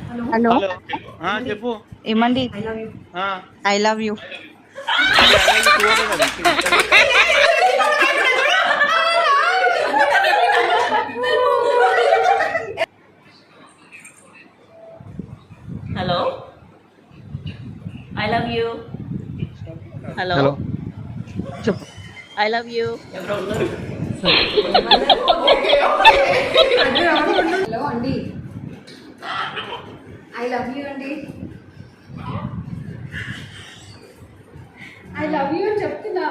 Hello చెప్పు. ఏమండి? ఆ, ఐ లవ్ యూ. అది అలాగే చూడదు కదా. Hello I love you. Hello hello చెప్పు. I love you. ఎవరో ఉన్నారు. హలో అండి, ఐ లవ్ యూ అండి. ఐ లవ్ యూ అని చెప్తున్నా.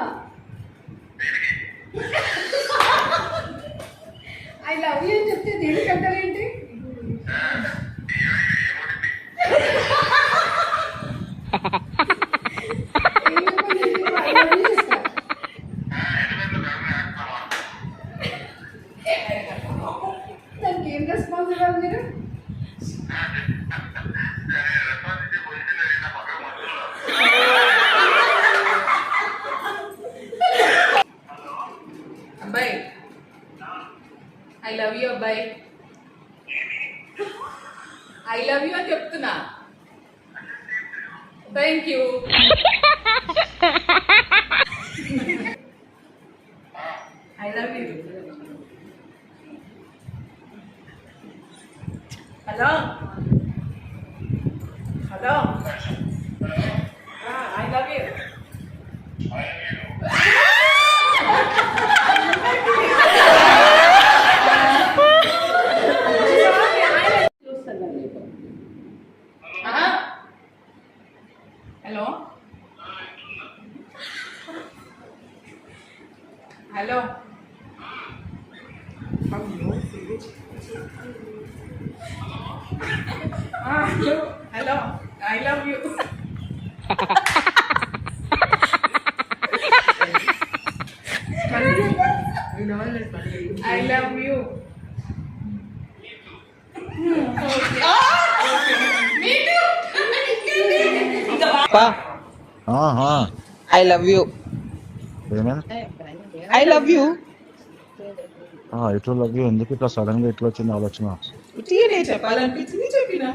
ఐ లవ్ యూ అని చెప్తే దేనికి అంటారేంటి? దానికి ఏం రెస్పాన్స్ ఇవ్వాలి మీరు? అబ్బాయి, ఐ లవ్ యూ అబ్బాయి. ఐ లవ్ యూ అని చెప్తున్నా. Thank you. I love you. Hello hello, I love you. Hello hello, hello, I love you. I love you. I love you. I love you. ఇట్లా love you ఎందుకు ఇట్లా sudden గా ఇట్లా వచ్చింది ఆలోచన? చెప్పాలనిపించింది చెప్పినా.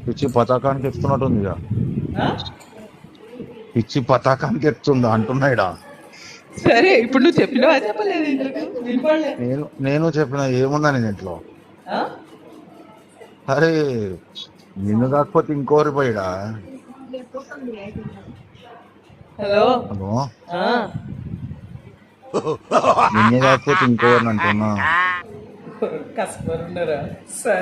పిచ్చి పతాకానికి ఎత్తుతున్నట్టుంది ఇక. పిచ్చి పతాకానికి ఎత్తుందా అంటున్నాయిడా. సరే, ఇప్పుడు నువ్వు చెప్పినావా చెప్పలేదు? నేను చెప్పిన ఏముందని దీంట్లో. అరే నిన్ను కాకపోతే ఇంకోరి పోయిడా. హలో. హలో, నిన్ను కాకపోతే ఇంకోరిని అంటున్నా. కస్టమర్ ఉన్నారా?